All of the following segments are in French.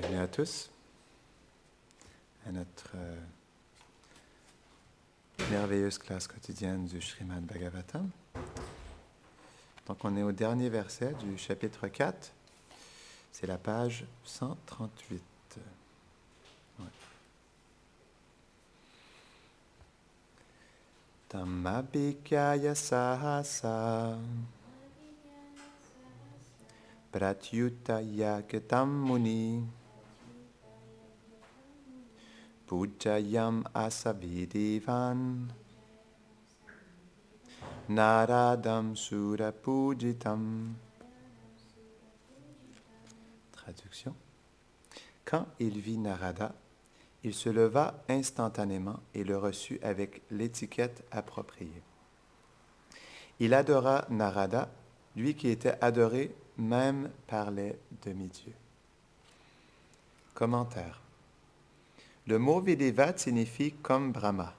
Bienvenue à tous à notre merveilleuse classe quotidienne du Srimad Bhagavatam. Donc on est au dernier verset du chapitre 4. C'est la page 138. Ouais. Tammabhikyaya sahasa pratyutaya ketam muni pujayam asavidivan naradam surapujitam. Traduction. Quand il vit Narada, il se leva instantanément et le reçut avec l'étiquette appropriée. Il adora Narada, lui qui était adoré même par les demi-dieux. Commentaire. Le mot Vidivat signifie comme Brahma.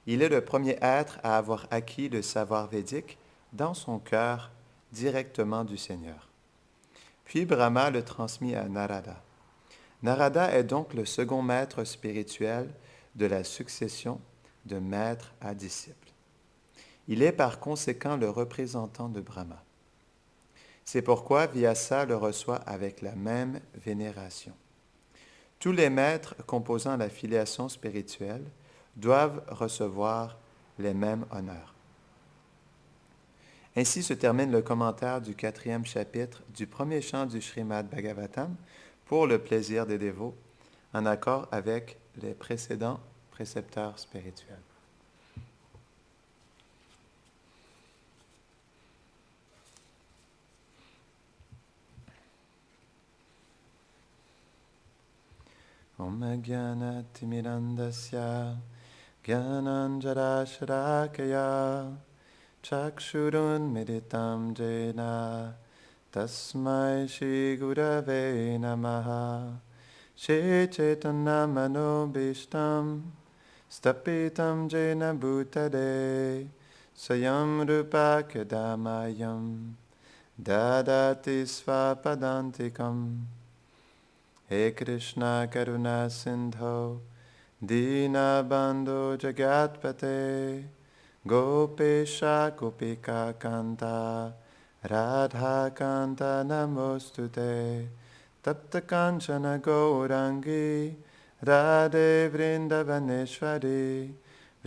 Il est le premier être à avoir acquis le savoir védique dans son cœur directement du Seigneur. Puis Brahma le transmit à Narada. Narada est donc le second maître spirituel de la succession de maître à disciple. Il est par conséquent le représentant de Brahma. C'est pourquoi Vyasa le reçoit avec la même vénération. Tous les maîtres composant la filiation spirituelle doivent recevoir les mêmes honneurs. Ainsi se termine le commentaire du 4e chapitre du premier chant du Srimad Bhagavatam pour le plaisir des dévots, en accord avec les précédents précepteurs spirituels. Om Jnana Timirandasya Jnananjara Sharakaya Chakshurun Meditam Jena Tasmai Shri Gurave Namaha Shri Chaitanya Manobhishtam Stapitam Jena Bhutade Swayam Rupa Kadamayam Dadati Svapadantikam He Krishna Karuna Sindho Dina Bandho Jagatpate Gopesha Gopika Kanta Radha Kanta Namostute Tapta Kanchana Gaurangi Radhe Vrindavaneshwari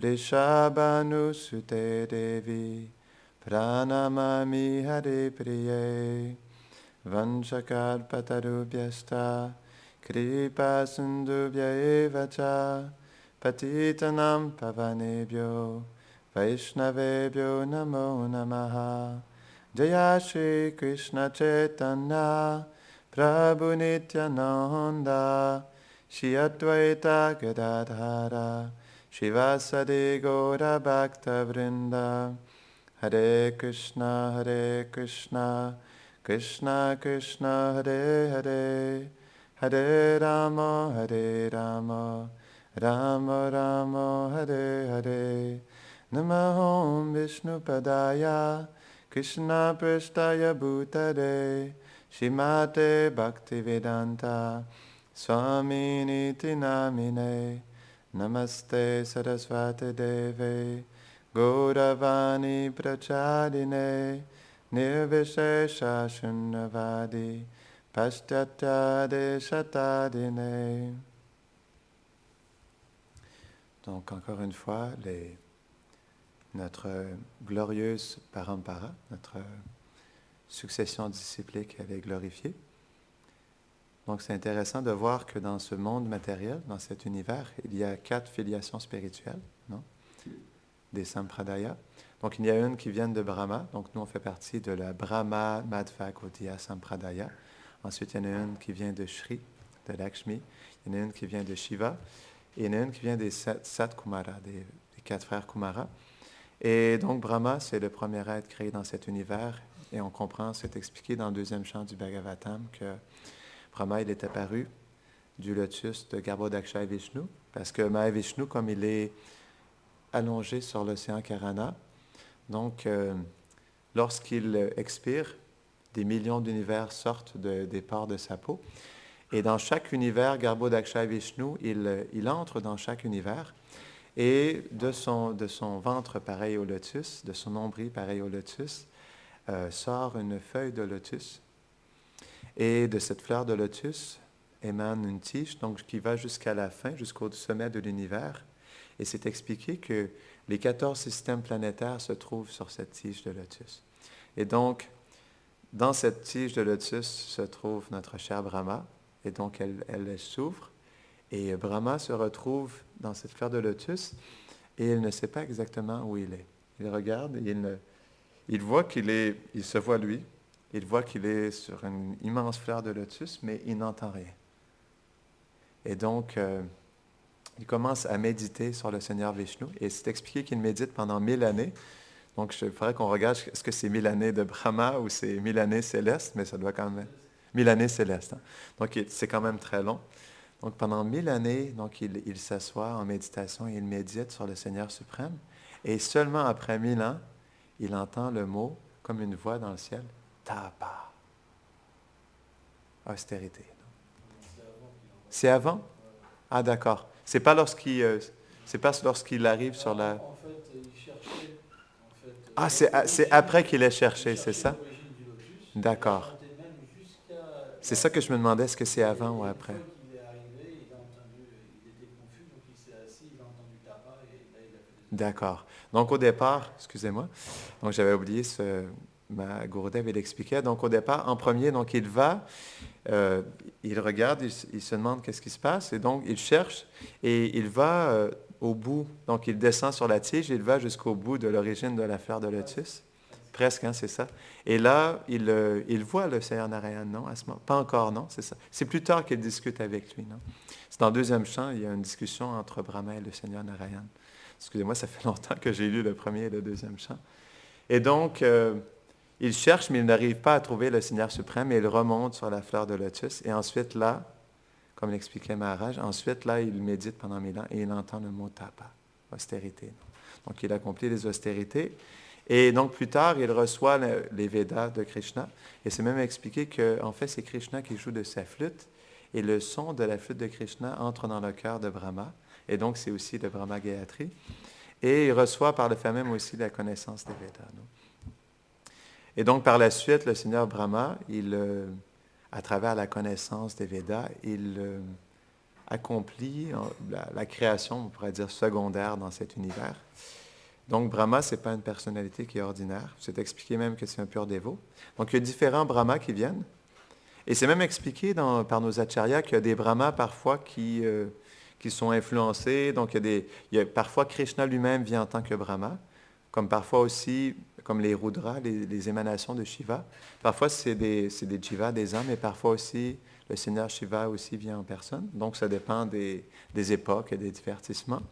Vrishabhanusute Devi Pranamami Hare Priye Vanchakalpatarubhyasta Kripa Sindhubhya eva cha Patitanam Pavanebhyo Vaishnavebhyo Namo Namaha Jaya Shri Krishna Chaitanya Prabhu Nityananda Shri Advaita Gadadhara Shivasadi Gaura Bhakta Vrinda Hare Krishna Krishna Krishna Hare Hare Hare Rama Rama Rama Hare Hare Namahom Vishnu Padaya Krishna Prasthaya Bhutare Shrimate Bhaktivedanta Swami Niti Namine Namaste Saraswati Deve Gauravani Prachadine Nirvishesha Shunnavadi Paschatya Deshatadine. Donc, encore une fois, notre glorieuse parampara, notre succession disciplique, elle est glorifiée. Donc, c'est intéressant de voir que dans ce monde matériel, dans cet univers, il y a 4 filiations spirituelles, non? Des Sampradaya. Donc, il y a une qui vient de Brahma. Donc, nous, on fait partie de la Brahma Madhva Gaudiya Sampradaya. Ensuite, il y en a une qui vient de Shri, de Lakshmi. Il y en a une qui vient de Shiva. Et il y en a une qui vient des Sat Kumara, des 4 frères Kumara. Et donc, Brahma, c'est le premier être créé dans cet univers. Et on comprend, c'est expliqué dans le 2e chant du Bhagavatam que Brahma, il est apparu du lotus de Garbhodaksha Vishnu. Parce que Mahavishnu, comme il est allongé sur l'océan Karana, donc, lorsqu'il expire, des millions d'univers sortent des pores de sa peau. Et dans chaque univers, Garbhodaksha Vishnu, il entre dans chaque univers. Et de son ventre pareil au lotus, de son nombril pareil au lotus, sort une feuille de lotus. Et de cette fleur de lotus émane une tige, donc qui va jusqu'à la fin, jusqu'au sommet de l'univers. Et c'est expliqué que les 14 systèmes planétaires se trouvent sur cette tige de lotus. Et donc, dans cette tige de lotus se trouve notre cher Brahma. Et donc, elle s'ouvre. Et Brahma se retrouve dans cette fleur de lotus et il ne sait pas exactement où il est. Il regarde et il voit il se voit lui, il voit qu'il est sur une immense fleur de lotus, mais il n'entend rien. Et donc, il commence à méditer sur le Seigneur Vishnu et c'est expliqué qu'il médite pendant 1000 années. Donc, il faudrait qu'on regarde, est-ce que c'est 1000 années de Brahma ou c'est 1000 années célestes, mais ça doit quand même... 1000 années célestes. Hein? Donc, c'est quand même très long. Donc, pendant 1000 années, donc, il s'assoit en méditation et il médite sur le Seigneur suprême. Et seulement après 1000 ans, il entend le mot, comme une voix dans le ciel, tapa. Austérité. C'est avant? Ah, d'accord. C'est pas lorsqu'il arrive sur la... En fait, il cherchait... Ah, c'est après qu'il ait cherché, c'est ça? D'accord. C'est ça que je me demandais, est-ce que c'est avant ou après? D'accord. Donc au départ, excusez-moi, donc j'avais oublié ma Gurudev, il expliquait. Donc au départ, en premier, donc il va, il regarde, il se demande qu'est-ce qui se passe, et donc il cherche, et il va au bout, donc il descend sur la tige, il va jusqu'au bout de l'origine de la fleur de lotus. Presque, hein, c'est ça. Et là, il voit le Seigneur Narayan, non? À ce moment, pas encore, non? C'est ça. C'est plus tard qu'il discute avec lui, non? C'est dans le deuxième chant, il y a une discussion entre Brahma et le Seigneur Narayan. Excusez-moi, ça fait longtemps que j'ai lu le premier et le deuxième chant. Et donc, il cherche, mais il n'arrive pas à trouver le Seigneur suprême, et il remonte sur la fleur de lotus. Et ensuite, là, comme l'expliquait Maharaj, ensuite, là, il médite pendant 1000 ans et il entend le mot tapa, austérité. Donc, il accomplit les austérités. Et donc, plus tard, il reçoit les Védas de Krishna. Et c'est même expliqué qu'en fait, c'est Krishna qui joue de sa flûte. Et le son de la flûte de Krishna entre dans le cœur de Brahma. Et donc, c'est aussi le Brahma Gayatri. Et il reçoit par le fait même aussi la connaissance des Védas. Et donc, par la suite, le Seigneur Brahma, à travers la connaissance des Védas, il accomplit la création, on pourrait dire, secondaire dans cet univers. Donc, Brahma, ce n'est pas une personnalité qui est ordinaire. C'est expliqué même que c'est un pur dévot. Donc, il y a différents Brahmas qui viennent. Et c'est même expliqué par nos acharyas qu'il y a des Brahmas parfois qui sont influencés. Donc, parfois, Krishna lui-même vient en tant que Brahma, comme parfois aussi, comme les Rudras, les émanations de Shiva. Parfois, c'est des Jivas, des âmes, et parfois aussi, le Seigneur Shiva aussi vient en personne. Donc, ça dépend des époques et des divertissements.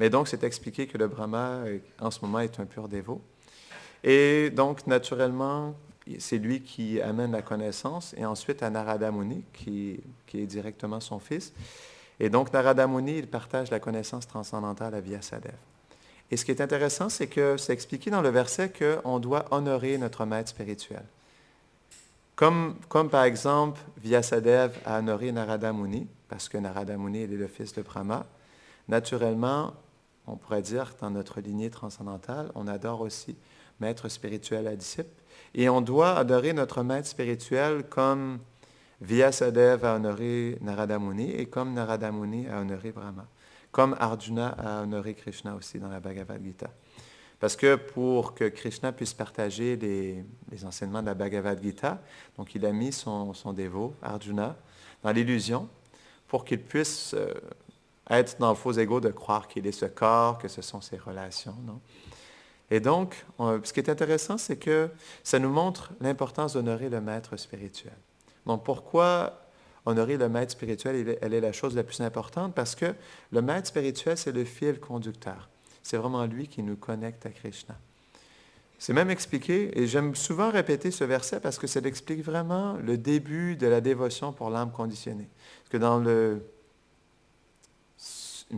Mais donc, c'est expliqué que le Brahma, en ce moment, est un pur dévot. Et donc, naturellement, c'est lui qui amène la connaissance, et ensuite à Narada Muni, qui est directement son fils. Et donc, Narada Muni, il partage la connaissance transcendantale à Vyasadeva. Et ce qui est intéressant, c'est que c'est expliqué dans le verset qu'on doit honorer notre maître spirituel. Comme par exemple, Vyasadeva a honoré Narada Muni, parce que Narada Muni, il est le fils de Brahma. Naturellement, on pourrait dire que dans notre lignée transcendantale, on adore aussi maître spirituel à disciple. Et on doit adorer notre maître spirituel comme Vyasadeva a honoré Narada Muni et comme Narada Muni a honoré Brahma. Comme Arjuna a honoré Krishna aussi dans la Bhagavad Gita. Parce que pour que Krishna puisse partager les enseignements de la Bhagavad Gita, donc il a mis son dévot, Arjuna, dans l'illusion pour qu'il puisse être dans le faux ego de croire qu'il est ce corps, que ce sont ses relations. Non? Et donc, ce qui est intéressant, c'est que ça nous montre l'importance d'honorer le maître spirituel. Donc, pourquoi honorer le maître spirituel, elle est la chose la plus importante? Parce que le maître spirituel, c'est le fil conducteur. C'est vraiment lui qui nous connecte à Krishna. C'est même expliqué, et j'aime souvent répéter ce verset parce que ça explique vraiment le début de la dévotion pour l'âme conditionnée. Parce que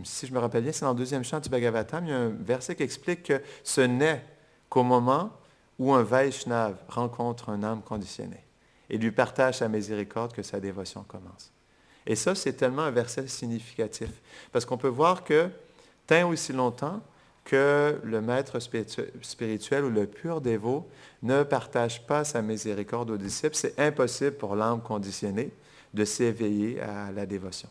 si je me rappelle bien, c'est dans le deuxième chant du Bhagavatam, il y a un verset qui explique que ce n'est qu'au moment où un Vaishnav rencontre une âme conditionnée et lui partage sa miséricorde que sa dévotion commence. Et ça, c'est tellement un verset significatif. Parce qu'on peut voir que tant aussi longtemps que le maître spirituel ou le pur dévot ne partage pas sa miséricorde aux disciples, c'est impossible pour l'âme conditionnée de s'éveiller à la dévotion.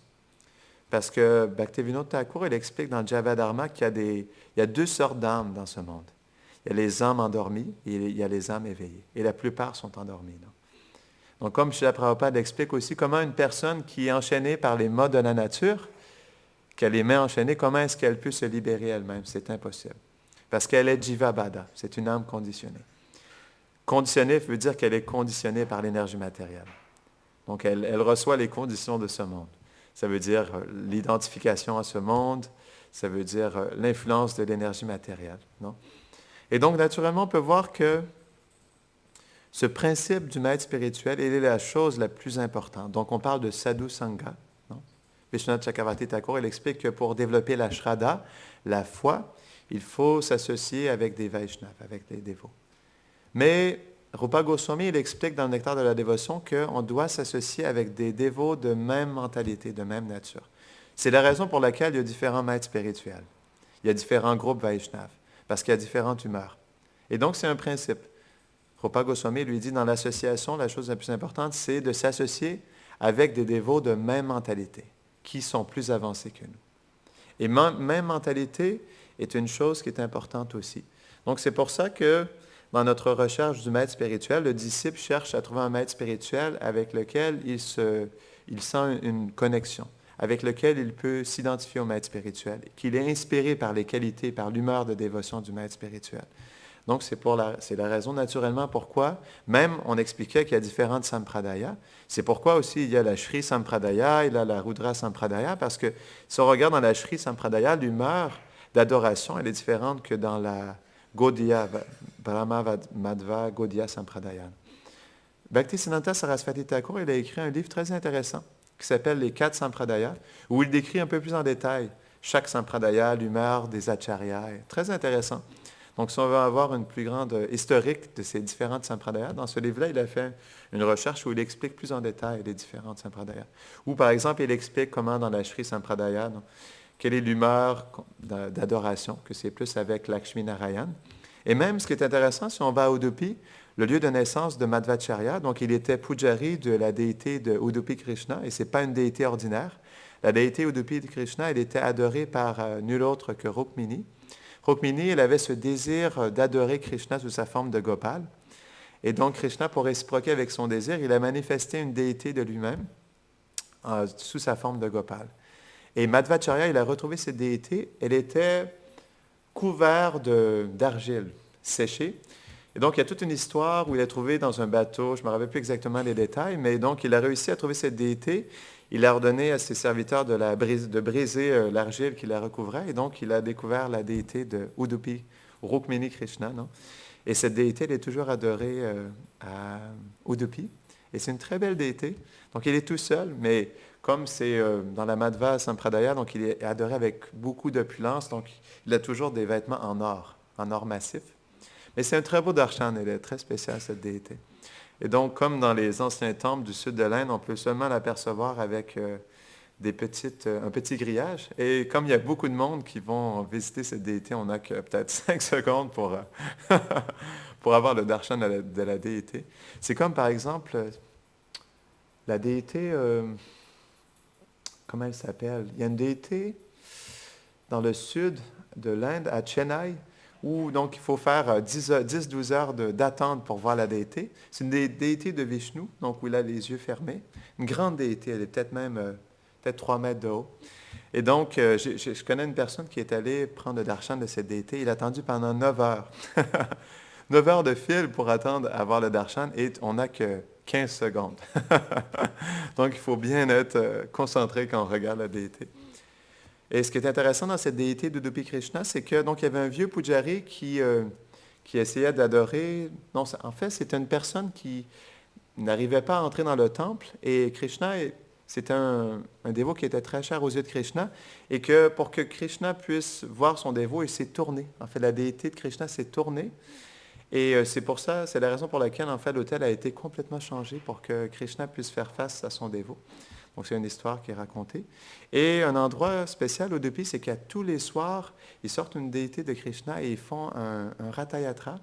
Parce que Bhaktivinoda Thakur, il explique dans Javadharma qu'il y a deux sortes d'âmes dans ce monde. Il y a les âmes endormies et il y a les âmes éveillées. Et la plupart sont endormies. Non? Donc, comme Srila Prabhupada explique aussi, comment une personne qui est enchaînée par les modes de la nature, qu'elle les met enchaînées, comment est-ce qu'elle peut se libérer elle-même? C'est impossible. Parce qu'elle est Jivabhada, c'est une âme conditionnée. Conditionnée veut dire qu'elle est conditionnée par l'énergie matérielle. Donc, elle reçoit les conditions de ce monde. Ça veut dire l'identification à ce monde, ça veut dire l'influence de l'énergie matérielle. Non? Et donc, naturellement, on peut voir que ce principe du maître spirituel, il est la chose la plus importante. Donc, on parle de sadhu sangha. Non? Vishwanath Chakravarti Thakur, il explique que pour développer la shraddha, la foi, il faut s'associer avec des Vaishnavas, avec des dévots. Mais Rupa Goswami, il explique dans le Nectar de la dévotion qu'on doit s'associer avec des dévots de même mentalité, de même nature. C'est la raison pour laquelle il y a différents maîtres spirituels. Il y a différents groupes Vaishnavas, parce qu'il y a différentes humeurs. Et donc, c'est un principe. Rupa Goswami lui dit, dans l'association, la chose la plus importante, c'est de s'associer avec des dévots de même mentalité, qui sont plus avancés que nous. Et même mentalité est une chose qui est importante aussi. Donc, c'est pour ça que dans notre recherche du maître spirituel, le disciple cherche à trouver un maître spirituel avec lequel il sent une connexion, avec lequel il peut s'identifier au maître spirituel, qu'il est inspiré par les qualités, par l'humeur de dévotion du maître spirituel. Donc, c'est la raison naturellement pourquoi, même on expliquait qu'il y a différentes sampradayas, c'est pourquoi aussi il y a la Shri Sampradaya, il y a la Rudra Sampradaya, parce que si on regarde dans la Shri Sampradaya, l'humeur d'adoration, elle est différente que dans la Gaudiya, Brahma Madhva Gaudiya Sampradaya. Bhaktisiddhanta Saraswati Thakur, il a écrit un livre très intéressant qui s'appelle Les 4 Sampradayas, où il décrit un peu plus en détail chaque Sampradaya, l'humeur des acharyas. Très intéressant. Donc, si on veut avoir une plus grande historique de ces différentes sampradayas, dans ce livre-là, il a fait une recherche où il explique plus en détail les différentes sampradayas. Ou, par exemple, il explique comment dans la Shri Sampradaya, quelle est l'humeur d'adoration, que c'est plus avec Lakshmi Narayan. Et même, ce qui est intéressant, si on va à Udupi, le lieu de naissance de Madhvacharya, donc il était pujari de la déité de Udupi Krishna, et ce n'est pas une déité ordinaire. La déité Udupi de Krishna, elle était adorée par nul autre que Rukmini. Rukmini, elle avait ce désir d'adorer Krishna sous sa forme de Gopal. Et donc, Krishna, pour réciproquer avec son désir, il a manifesté une déité de lui-même sous sa forme de Gopal. Et Madhvacharya, il a retrouvé cette déité. Elle était couverte d'argile séchée. Et donc, il y a toute une histoire où il a trouvé dans un bateau, je ne me rappelle plus exactement les détails, mais donc, il a réussi à trouver cette déité. Il a ordonné à ses serviteurs de briser l'argile qui la recouvrait, et donc il a découvert la déité de Udupi, Rukmini Krishna. Non? Et cette déité, elle est toujours adorée à Udupi, et c'est une très belle déité. Donc il est tout seul, mais comme c'est dans la Madhva Sampradaya, donc il est adoré avec beaucoup d'opulence, donc il a toujours des vêtements en or massif. Mais c'est un très beau darshan, elle est très spéciale, cette déité. Et donc, comme dans les anciens temples du sud de l'Inde, on peut seulement l'apercevoir avec un petit grillage. Et comme il y a beaucoup de monde qui vont visiter cette déité, on n'a que peut-être 5 secondes pour avoir le darshan de la déité. C'est comme, par exemple, la déité, comment elle s'appelle? Il y a une déité dans le sud de l'Inde, à Chennai, où donc il faut faire 10-12 heures d'attente pour voir la déité. C'est une déité de Vishnu, donc où il a les yeux fermés. Une grande déité, elle est peut-être 3 mètres de haut. Et donc, je connais une personne qui est allée prendre le darshan de cette déité. Il a attendu pendant 9 heures. 9 heures de fil pour attendre à voir le darshan, et on n'a que 15 secondes. Donc, il faut bien être concentré quand on regarde la déité. Et ce qui est intéressant dans cette déité d'Udupi Krishna, c'est que donc il y avait un vieux pujari qui essayait d'adorer. Non, en fait, c'était une personne qui n'arrivait pas à entrer dans le temple. Et Krishna, c'était un dévot qui était très cher aux yeux de Krishna. Et que pour que Krishna puisse voir son dévot, il s'est tourné. En fait, la déité de Krishna s'est tournée. Et c'est la raison pour laquelle, en fait, l'autel a été complètement changé pour que Krishna puisse faire face à son dévot. Donc, c'est une histoire qui est racontée. Et un endroit spécial au Udupi, c'est qu'à tous les soirs, ils sortent une déité de Krishna et ils font un Ratha Yatra,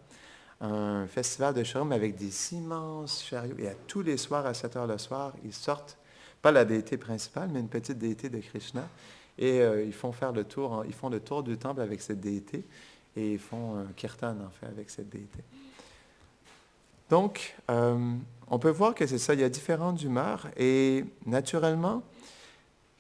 un festival de chariots avec des immenses chariots. Et à tous les soirs, à 7 heures le soir, ils sortent, pas la déité principale, mais une petite déité de Krishna. Et ils font le tour du temple avec cette déité. Et ils font un kirtan, en fait, avec cette déité. Donc, on peut voir que c'est ça, il y a différentes humeurs. Et naturellement,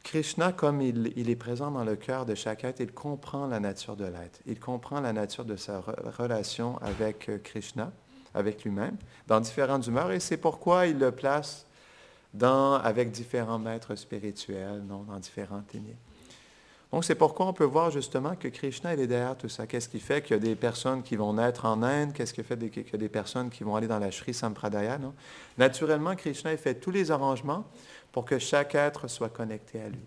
Krishna, comme il est présent dans le cœur de chaque être, il comprend la nature de l'être. Il comprend la nature de sa relation avec Krishna, avec lui-même, dans différentes humeurs. Et c'est pourquoi il le place avec différents maîtres spirituels, dans différentes lignées. Donc, c'est pourquoi on peut voir justement que Krishna, il est derrière tout ça. Qu'est-ce qui fait qu'il y a des personnes qui vont naître en Inde? Qu'est-ce qui fait qu'il y a des personnes qui vont aller dans la Sri Sampradaya? Non? Naturellement, Krishna, il fait tous les arrangements pour que chaque être soit connecté à lui.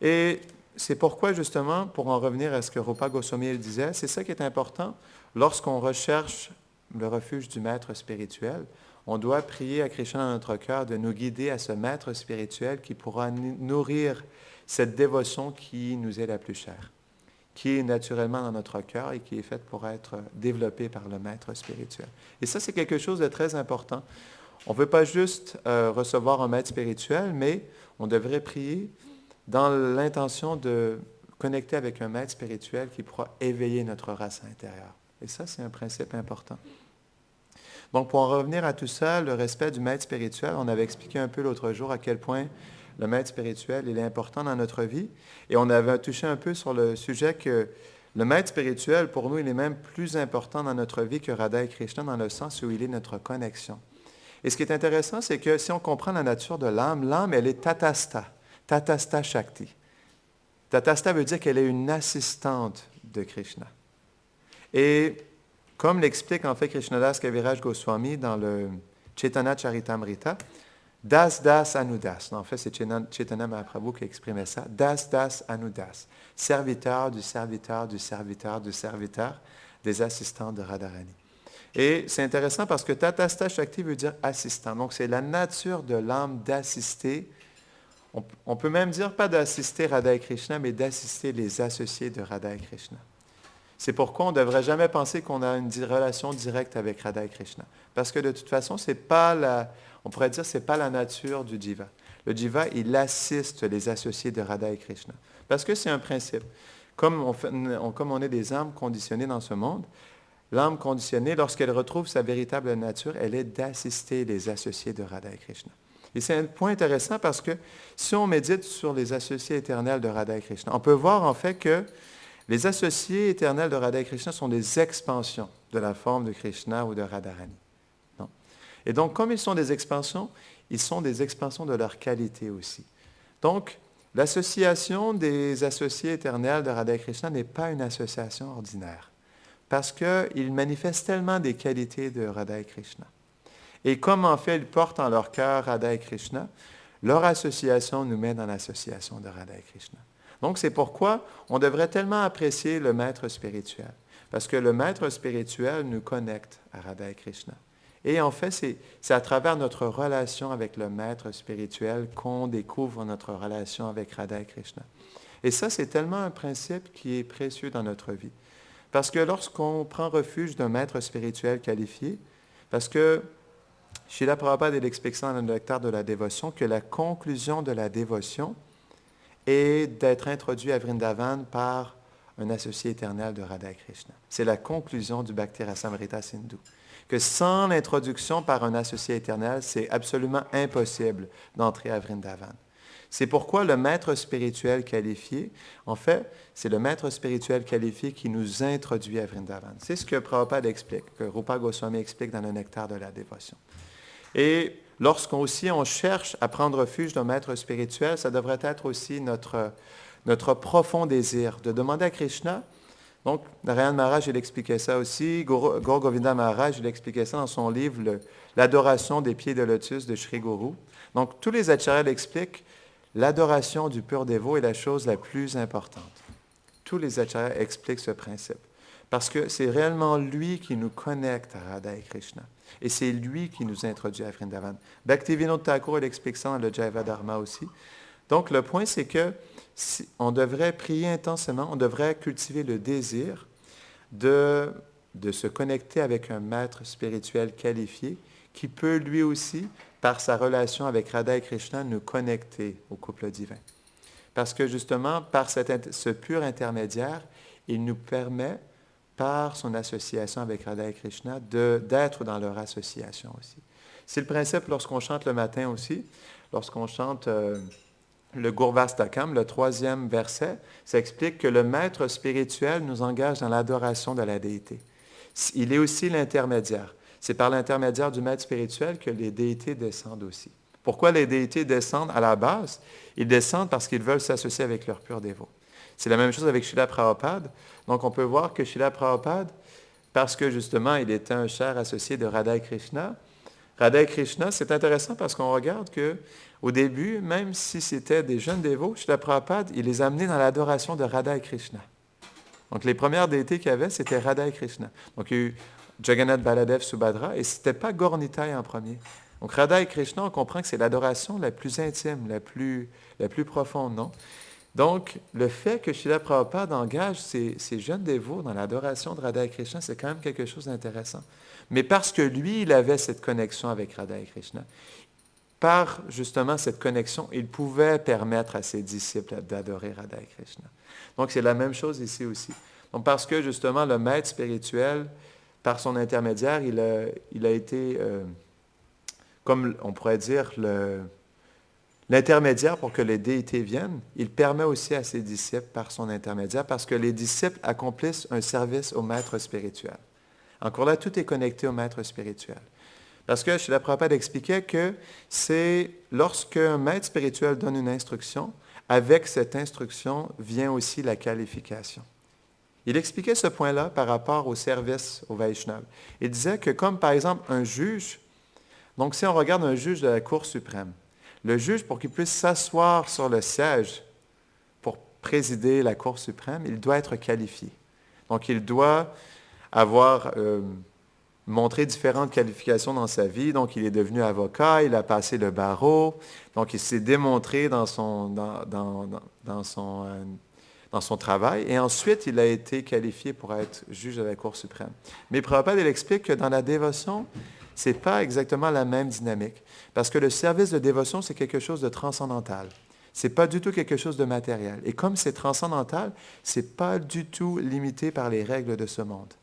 Et c'est pourquoi, justement, pour en revenir à ce que Rupa Goswami disait, c'est ça qui est important. Lorsqu'on recherche le refuge du maître spirituel, on doit prier à Krishna dans notre cœur de nous guider à ce maître spirituel qui pourra nourrir cette dévotion qui nous est la plus chère, qui est naturellement dans notre cœur et qui est faite pour être développée par le maître spirituel. Et ça, c'est quelque chose de très important. On ne veut pas juste recevoir un maître spirituel, mais on devrait prier dans l'intention de connecter avec un maître spirituel qui pourra éveiller notre race intérieure. Et ça, c'est un principe important. Donc, pour en revenir à tout ça, le respect du maître spirituel, on avait expliqué un peu l'autre jour à quel point le maître spirituel, il est important dans notre vie. Et on avait touché un peu sur le sujet que le maître spirituel, pour nous, il est même plus important dans notre vie que Radha et Krishna, dans le sens où il est notre connexion. Et ce qui est intéressant, c'est que si on comprend la nature de l'âme, elle est Tatasta Shakti. Tatasta veut dire qu'elle est une assistante de Krishna. Et comme l'explique en fait Krishnadas Kaviraj Goswami dans le Chaitanya Charitamrita, Das Das Anudas. En fait, c'est Chaitanya Mahaprabhu qui exprimait ça. Das Das Anudas. Serviteur du serviteur du serviteur du serviteur des assistants de Radharani. Et c'est intéressant parce que Tatasta Shakti veut dire assistant. Donc, c'est la nature de l'âme d'assister. On peut même dire pas d'assister Radha et Krishna, mais d'assister les associés de Radha et Krishna. C'est pourquoi on ne devrait jamais penser qu'on a une relation directe avec Radha et Krishna. Parce que de toute façon, on pourrait dire que ce n'est pas la nature du Jiva. Le Jiva, il assiste les associés de Radha et Krishna. Parce que c'est un principe. Comme on est des âmes conditionnées dans ce monde, l'âme conditionnée, lorsqu'elle retrouve sa véritable nature, elle est d'assister les associés de Radha et Krishna. Et c'est un point intéressant parce que si on médite sur les associés éternels de Radha et Krishna, on peut voir en fait que les associés éternels de Radha et Krishna sont des expansions de la forme de Krishna ou de Radharani. Non? Et donc, comme ils sont des expansions de leur qualité aussi. Donc, l'association des associés éternels de Radha et Krishna n'est pas une association ordinaire, parce qu'ils manifestent tellement des qualités de Radha et Krishna. Et comme en fait ils portent en leur cœur Radha et Krishna, leur association nous met dans l'association de Radha et Krishna. Donc c'est pourquoi on devrait tellement apprécier le maître spirituel, parce que le maître spirituel nous connecte à Radha et Krishna. Et en fait, c'est à travers notre relation avec le maître spirituel qu'on découvre notre relation avec Radha et Krishna. Et ça, c'est tellement un principe qui est précieux dans notre vie. Parce que lorsqu'on prend refuge d'un maître spirituel qualifié, parce que Srila Prabhupada explique ça dans le nectar de la dévotion, que la conclusion de la dévotion est d'être introduit à Vrindavan par un associé éternel de Radha et Krishna. C'est la conclusion du Bhakti Rasamrita Sindhu. Que sans l'introduction par un associé éternel, c'est absolument impossible d'entrer à Vrindavan. C'est pourquoi le maître spirituel qualifié, en fait, c'est le maître spirituel qualifié qui nous introduit à Vrindavan. C'est ce que Prabhupada explique, que Rupa Goswami explique dans le nectar de la dévotion. Et lorsqu'on aussi on cherche à prendre refuge d'un maître spirituel, ça devrait être aussi notre profond désir de demander à Krishna. Donc, Narayan Maharaj, il expliquait ça aussi. Gaur Govinda Maharaj, il expliquait ça dans son livre « L'adoration des pieds de lotus de Sri Guru ». Donc, tous les acharyas l'expliquent. L'adoration du pur dévot est la chose la plus importante. Tous les acharyas expliquent ce principe. Parce que c'est réellement lui qui nous connecte à Radha et Krishna. Et c'est lui qui nous introduit à Vrindavan. Bhaktivinoda Thakur, il explique ça dans le Jaiva Dharma aussi. Donc, le point, c'est que on devrait prier intensément, on devrait cultiver le désir de se connecter avec un maître spirituel qualifié qui peut lui aussi, par sa relation avec Radha et Krishna, nous connecter au couple divin. Parce que justement, par ce pur intermédiaire, il nous permet, par son association avec Radha et Krishna, d'être dans leur association aussi. C'est le principe lorsqu'on chante le matin aussi, lorsqu'on chante le Gurvastakam, le 3e verset, ça explique que le maître spirituel nous engage dans l'adoration de la déité. Il est aussi l'intermédiaire. C'est par l'intermédiaire du maître spirituel que les déités descendent aussi. Pourquoi les déités descendent à la base? Ils descendent parce qu'ils veulent s'associer avec leurs purs dévots. C'est la même chose avec Srila Prabhupada. Donc, on peut voir que Srila Prabhupada, parce que justement, il était un cher associé de Radha et Krishna, Radha et Krishna, c'est intéressant parce qu'on regarde qu'au début, même si c'était des jeunes dévots, Srila Prabhupada, il les a amenés dans l'adoration de Radha et Krishna. Donc, les premières déités qu'il y avait, c'était Radha et Krishna. Donc, il y a eu Jagannath, Baladev, Subhadra, et ce n'était pas Gaur-Nitai en premier. Donc, Radha et Krishna, on comprend que c'est l'adoration la plus intime, la plus profonde, non? Donc, le fait que Srila Prabhupada engage ces jeunes dévots dans l'adoration de Radha et Krishna, c'est quand même quelque chose d'intéressant. Mais parce que lui, il avait cette connexion avec Radha et Krishna, par justement cette connexion, il pouvait permettre à ses disciples d'adorer Radha et Krishna. Donc, c'est la même chose ici aussi. Donc, parce que justement, le maître spirituel, par son intermédiaire, il a été, comme on pourrait dire, l'intermédiaire pour que les déités viennent. Il permet aussi à ses disciples par son intermédiaire, parce que les disciples accomplissent un service au maître spirituel. Encore là, tout est connecté au maître spirituel. Parce que Srila Prabhupada expliquait que c'est lorsque un maître spirituel donne une instruction, avec cette instruction vient aussi la qualification. Il expliquait ce point-là par rapport au service au Vaishnava. Il disait que comme par exemple un juge, donc si on regarde un juge de la Cour suprême, le juge, pour qu'il puisse s'asseoir sur le siège pour présider la Cour suprême, il doit être qualifié. Donc il doit avoir montré différentes qualifications dans sa vie. Donc, il est devenu avocat, il a passé le barreau. Donc, il s'est démontré dans son travail. Et ensuite, il a été qualifié pour être juge de la Cour suprême. Mais Prabhupada, il explique que dans la dévotion, ce n'est pas exactement la même dynamique. Parce que le service de dévotion, c'est quelque chose de transcendantal. Ce n'est pas du tout quelque chose de matériel. Et comme c'est transcendantal, ce n'est pas du tout limité par les règles de ce monde.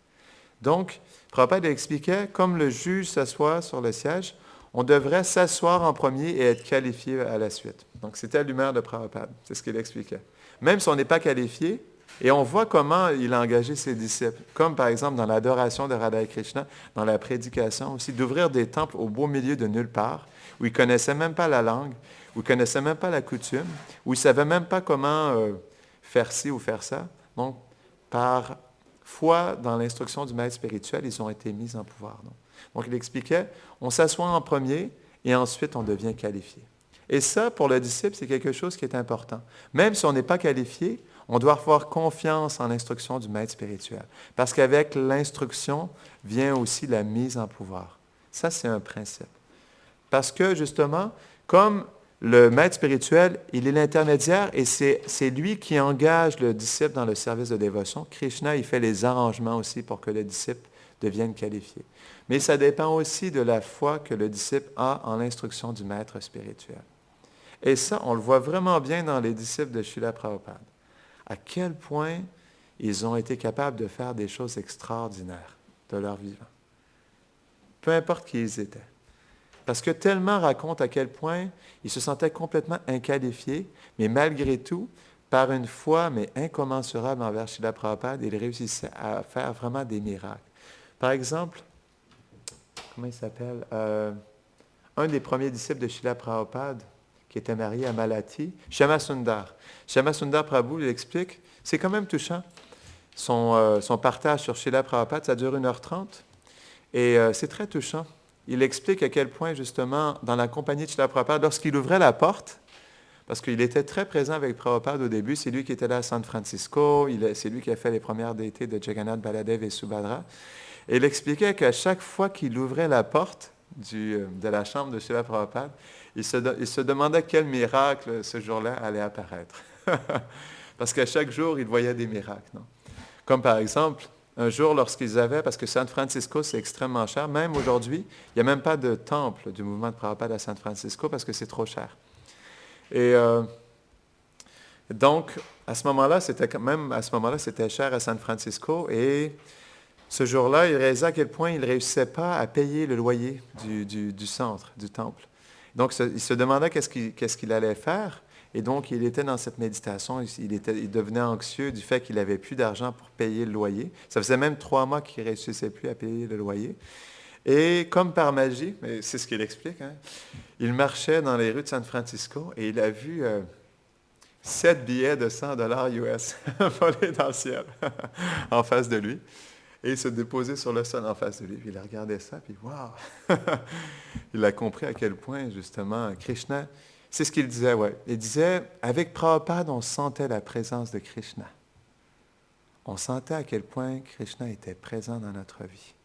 Donc, Prabhupada expliquait, comme le juge s'assoit sur le siège, on devrait s'asseoir en premier et être qualifié à la suite. Donc, c'était l'humeur de Prabhupada, c'est ce qu'il expliquait. Même si on n'est pas qualifié, et on voit comment il a engagé ses disciples, comme par exemple dans l'adoration de Radha et Krishna, dans la prédication aussi, d'ouvrir des temples au beau milieu de nulle part, où ils ne connaissaient même pas la langue, où ils ne connaissaient même pas la coutume, où ils ne savaient même pas comment faire ci ou faire ça. Donc, par foi dans l'instruction du maître spirituel, ils ont été mis en pouvoir. Donc, il expliquait, on s'assoit en premier et ensuite on devient qualifié. Et ça, pour le disciple, c'est quelque chose qui est important. Même si on n'est pas qualifié, on doit avoir confiance en l'instruction du maître spirituel. Parce qu'avec l'instruction vient aussi la mise en pouvoir. Ça, c'est un principe. Parce que, justement, comme le maître spirituel, il est l'intermédiaire et c'est lui qui engage le disciple dans le service de dévotion. Krishna, il fait les arrangements aussi pour que le disciple devienne qualifié. Mais ça dépend aussi de la foi que le disciple a en l'instruction du maître spirituel. Et ça, on le voit vraiment bien dans les disciples de Srila Prabhupada. À quel point ils ont été capables de faire des choses extraordinaires de leur vivant. Peu importe qui ils étaient. Parce que tellement raconte à quel point ils se sentaient complètement inqualifiés, mais malgré tout, par une foi, mais incommensurable envers Srila Prabhupada, ils réussissaient à faire vraiment des miracles. Par exemple, comment il s'appelle? Un des premiers disciples de Srila Prabhupada, qui était marié à Malati, Shama Sundar. Shama Sundar Prabhu, il explique, c'est quand même touchant, son partage sur Srila Prabhupada, ça dure 1h30, et c'est très touchant. Il explique à quel point, justement, dans la compagnie de Srila Prabhupada, lorsqu'il ouvrait la porte, parce qu'il était très présent avec Prabhupada au début. C'est lui qui était là à San Francisco. C'est lui qui a fait les premières déités de Jagannath, Baladev et Subhadra. Et il expliquait qu'à chaque fois qu'il ouvrait la porte de la chambre de Srila Prabhupada, il se demandait quel miracle ce jour-là allait apparaître. Parce qu'à chaque jour, il voyait des miracles. Non? Comme par exemple, un jour, lorsqu'ils avaient, parce que San Francisco, c'est extrêmement cher, même aujourd'hui, il n'y a même pas de temple du mouvement de Prabhupada à San Francisco parce que c'est trop cher. Et donc, à ce moment-là, c'était cher à San Francisco. Et ce jour-là, il réalisait à quel point il ne réussissait pas à payer le loyer du centre, du temple. Donc, il se demandait qu'est-ce qu'il allait faire. Et donc, il était dans cette méditation. Il devenait anxieux du fait qu'il n'avait plus d'argent pour payer le loyer. Ça faisait même 3 mois qu'il ne réussissait plus à payer le loyer. Et comme par magie, mais c'est ce qu'il explique, hein, il marchait dans les rues de San Francisco et il a vu 7 billets de $100 US voler dans le ciel en face de lui. Et il se déposait sur le sol en face de lui. Puis il regardait ça, puis waouh! Il a compris à quel point, justement, Krishna, c'est ce qu'il disait, ouais. Il disait, avec Prabhupada, on sentait la présence de Krishna. On sentait à quel point Krishna était présent dans notre vie.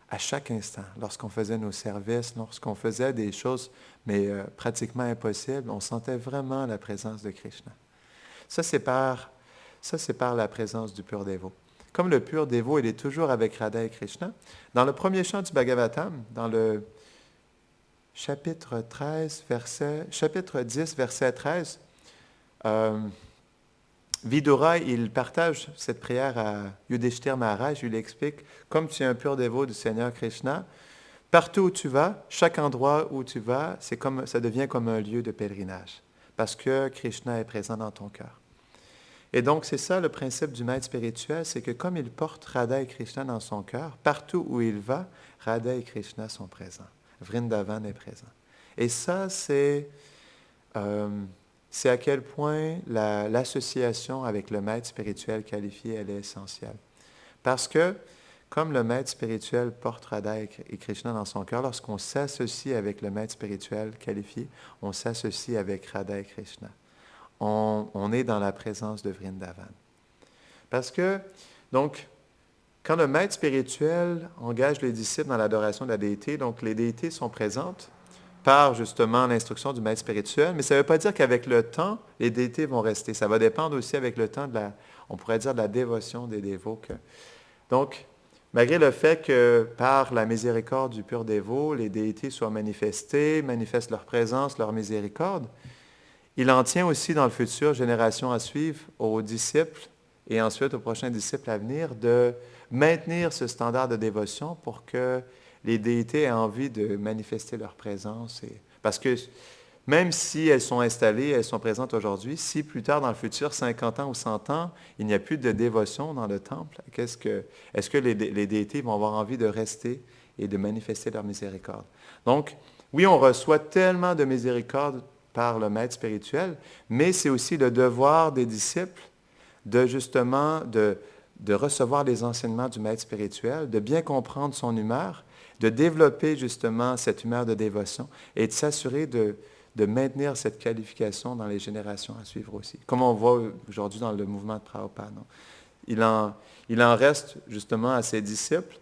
À chaque instant, lorsqu'on faisait nos services, lorsqu'on faisait des choses, mais pratiquement impossibles, on sentait vraiment la présence de Krishna. Ça, c'est par la présence du pur dévot. Comme le pur dévot, il est toujours avec Radha et Krishna. Dans le premier chant du Bhagavatam, dans le chapitre 10, verset 13, Vidura, il partage cette prière à Yudhishthira Maharaj. Il explique, comme tu es un pur dévot du Seigneur Krishna, partout où tu vas, chaque endroit où tu vas, ça devient comme un lieu de pèlerinage, parce que Krishna est présent dans ton cœur. Et donc, c'est ça le principe du maître spirituel, c'est que comme il porte Radha et Krishna dans son cœur, partout où il va, Radha et Krishna sont présents. Vrindavan est présent. Et ça, c'est à quel point l'association avec le maître spirituel qualifié, elle est essentielle. Parce que, comme le maître spirituel porte Radha et Krishna dans son cœur, lorsqu'on s'associe avec le maître spirituel qualifié, on s'associe avec Radha et Krishna. On est dans la présence de Vrindavan. Parce que, donc, quand le maître spirituel engage les disciples dans l'adoration de la déité, donc les déités sont présentes par justement l'instruction du maître spirituel, mais ça ne veut pas dire qu'avec le temps, les déités vont rester. Ça va dépendre aussi avec le temps on pourrait dire de la dévotion des dévots. Donc, malgré le fait que par la miséricorde du pur dévot, les déités soient manifestées, manifestent leur présence, leur miséricorde, il en tient aussi dans le futur, génération à suivre, aux disciples et ensuite aux prochains disciples à venir, de maintenir ce standard de dévotion pour que les déités aient envie de manifester leur présence. Parce que même si elles sont installées, elles sont présentes aujourd'hui, si plus tard dans le futur, 50 ans ou 100 ans, il n'y a plus de dévotion dans le temple, est-ce que les déités vont avoir envie de rester et de manifester leur miséricorde? Donc, oui, on reçoit tellement de miséricorde par le maître spirituel, mais c'est aussi le devoir des disciples de justement de recevoir les enseignements du maître spirituel, de bien comprendre son humeur, de développer justement cette humeur de dévotion et de s'assurer de maintenir cette qualification dans les générations à suivre aussi. Comme on voit aujourd'hui dans le mouvement de Prabhupada. Non? Il en reste justement à ses disciples.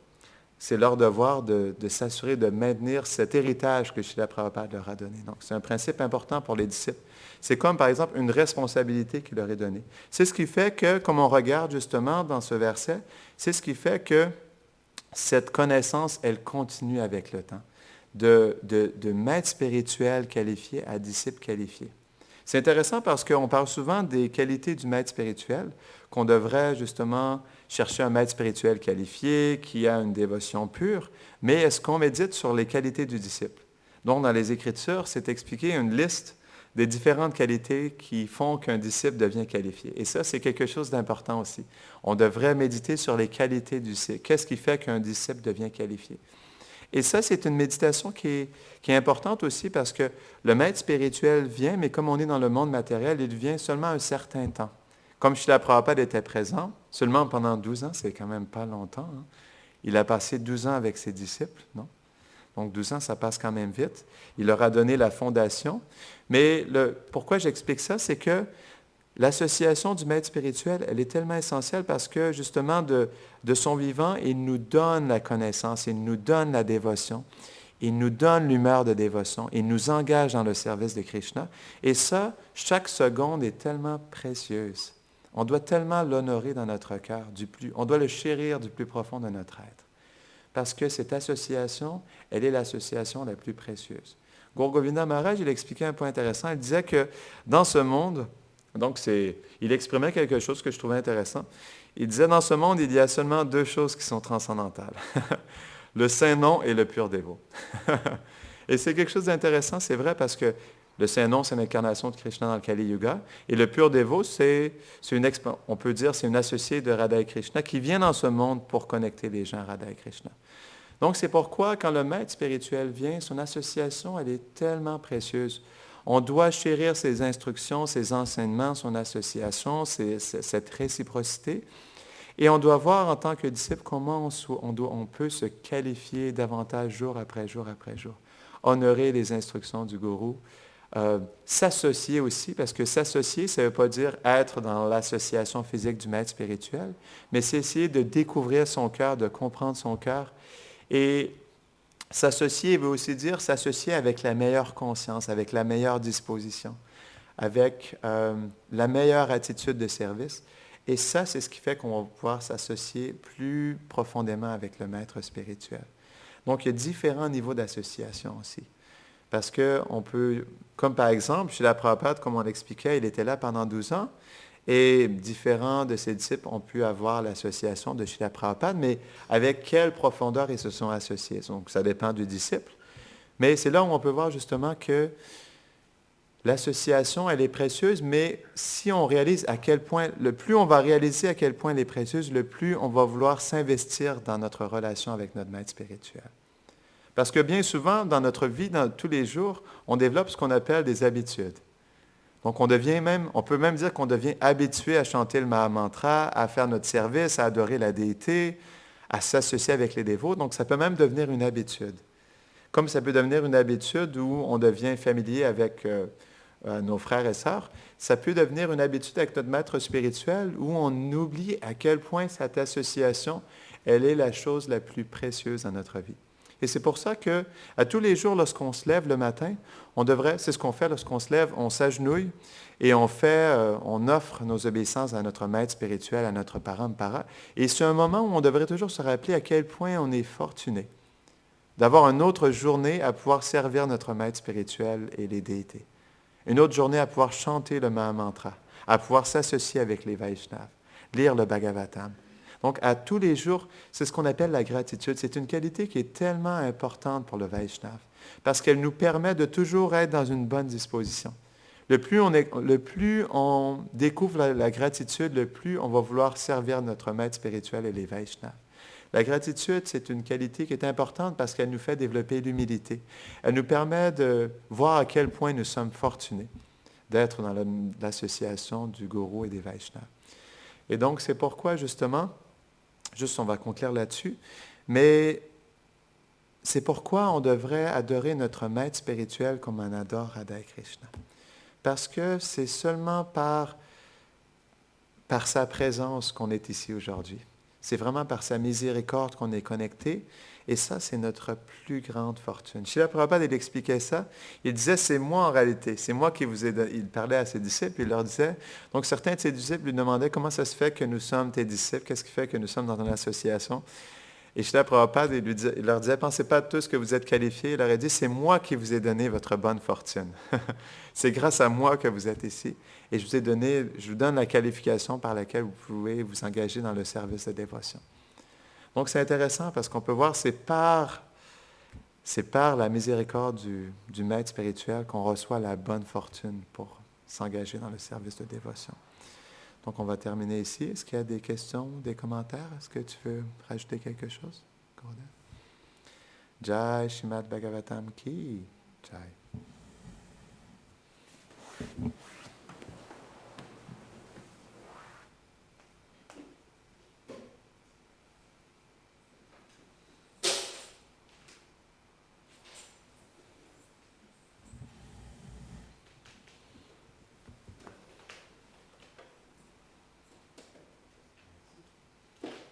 C'est leur devoir de s'assurer de maintenir cet héritage que Srila Prabhupada leur a donné. Donc, c'est un principe important pour les disciples. C'est comme, par exemple, une responsabilité qui leur est donnée. C'est ce qui fait que, comme on regarde justement dans ce verset, c'est ce qui fait que cette connaissance, elle continue avec le temps, de maître spirituel qualifié à disciple qualifié. C'est intéressant parce qu'on parle souvent des qualités du maître spirituel, qu'on devrait justement chercher un maître spirituel qualifié, qui a une dévotion pure, mais est-ce qu'on médite sur les qualités du disciple? Donc, dans les Écritures, c'est expliqué une liste des différentes qualités qui font qu'un disciple devient qualifié. Et ça, c'est quelque chose d'important aussi. On devrait méditer sur les qualités du disciple. Qu'est-ce qui fait qu'un disciple devient qualifié? Et ça, c'est une méditation qui est importante aussi parce que le maître spirituel vient, mais comme on est dans le monde matériel, il vient seulement un certain temps. Comme Srila Prabhupada était présent, seulement pendant 12 ans, c'est quand même pas longtemps. Hein? Il a passé 12 ans avec ses disciples, non? Donc 12 ans, ça passe quand même vite. Il leur a donné la fondation. Mais pourquoi j'explique ça, c'est que l'association du maître spirituel, elle est tellement essentielle parce que justement, de son vivant, il nous donne la connaissance, il nous donne la dévotion, il nous donne l'humeur de dévotion, il nous engage dans le service de Krishna. Et ça, chaque seconde est tellement précieuse. On doit tellement l'honorer dans notre cœur, on doit le chérir du plus profond de notre être. Parce que cette association, elle est l'association la plus précieuse. Gaura Govinda Maharaj, il expliquait un point intéressant. Il disait que dans ce monde, donc il exprimait quelque chose que je trouvais intéressant. Il disait, dans ce monde, il y a seulement 2 choses qui sont transcendantales. Le saint nom et le pur dévot. Et c'est quelque chose d'intéressant, c'est vrai, parce que le saint nom, c'est l'incarnation de Krishna dans le Kali Yuga. Et le pur dévot, on peut dire, c'est une associée de Radha et Krishna qui vient dans ce monde pour connecter les gens à Radha et Krishna. Donc, c'est pourquoi, quand le maître spirituel vient, son association, elle est tellement précieuse. On doit chérir ses instructions, ses enseignements, son association, cette réciprocité. Et on doit voir en tant que disciple comment on peut se qualifier davantage jour après jour après jour. Honorer les instructions du gourou. S'associer aussi, parce que s'associer, ça ne veut pas dire être dans l'association physique du maître spirituel, mais c'est essayer de découvrir son cœur, de comprendre son cœur. Et s'associer veut aussi dire s'associer avec la meilleure conscience, avec la meilleure disposition, avec la meilleure attitude de service. Et ça, c'est ce qui fait qu'on va pouvoir s'associer plus profondément avec le maître spirituel. Donc, il y a différents niveaux d'association aussi. Parce qu'on peut, comme par exemple, Srila Prabhupada, comme on l'expliquait, il était là pendant 12 ans, et différents de ses disciples ont pu avoir l'association de Srila Prabhupada, mais avec quelle profondeur ils se sont associés. Donc, ça dépend du disciple. Mais c'est là où on peut voir justement que l'association, elle est précieuse, mais si on réalise à quel point, le plus on va réaliser à quel point elle est précieuse, le plus on va vouloir s'investir dans notre relation avec notre maître spirituel. Parce que bien souvent, dans notre vie, dans tous les jours, on développe ce qu'on appelle des habitudes. Donc, on peut même dire qu'on devient habitué à chanter le Mahamantra, à faire notre service, à adorer la déité, à s'associer avec les dévots. Donc, ça peut même devenir une habitude. Comme ça peut devenir une habitude où on devient familier avec nos frères et sœurs, ça peut devenir une habitude avec notre maître spirituel où on oublie à quel point cette association, elle est la chose la plus précieuse dans notre vie. Et c'est pour ça qu'à tous les jours, lorsqu'on se lève le matin, c'est ce qu'on fait lorsqu'on se lève, on s'agenouille et on offre nos obéissances à notre maître spirituel, à notre parampara. Et c'est un moment où on devrait toujours se rappeler à quel point on est fortuné d'avoir une autre journée à pouvoir servir notre maître spirituel et les déités. Une autre journée à pouvoir chanter le Mahamantra, à pouvoir s'associer avec les Vaishnavas, lire le Bhagavatam. Donc, à tous les jours, c'est ce qu'on appelle la gratitude. C'est une qualité qui est tellement importante pour le Vaishnava, parce qu'elle nous permet de toujours être dans une bonne disposition. Le plus on découvre la gratitude, le plus on va vouloir servir notre maître spirituel et les Vaishnavas. La gratitude, c'est une qualité qui est importante parce qu'elle nous fait développer l'humilité. Elle nous permet de voir à quel point nous sommes fortunés d'être dans l'association du gourou et des Vaishnavas. Et donc, c'est pourquoi, justement, on va conclure là-dessus, mais c'est pourquoi on devrait adorer notre maître spirituel comme on adore Radha et Krishna. Parce que c'est seulement par sa présence qu'on est ici aujourd'hui. C'est vraiment par sa miséricorde qu'on est connecté. Et ça, c'est notre plus grande fortune. Srila Prabhupada, il expliquait ça. Il disait, c'est moi en réalité. C'est moi qui vous ai donné. Il parlait à ses disciples, il leur disait. Donc, certains de ses disciples lui demandaient, comment ça se fait que nous sommes tes disciples? Qu'est-ce qui fait que nous sommes dans ton association? Et Srila Prabhupada, il leur disait, pensez pas tous que vous êtes qualifiés. Il leur a dit, c'est moi qui vous ai donné votre bonne fortune. C'est grâce à moi que vous êtes ici. Et je vous donne la qualification par laquelle vous pouvez vous engager dans le service de dévotion. Donc, c'est intéressant parce qu'on peut voir, c'est par la miséricorde du maître spirituel qu'on reçoit la bonne fortune pour s'engager dans le service de dévotion. Donc, on va terminer ici. Est-ce qu'il y a des questions, des commentaires? Est-ce que tu veux rajouter quelque chose, Gordon? Jai Shrimad Bhagavatam Ki Jai.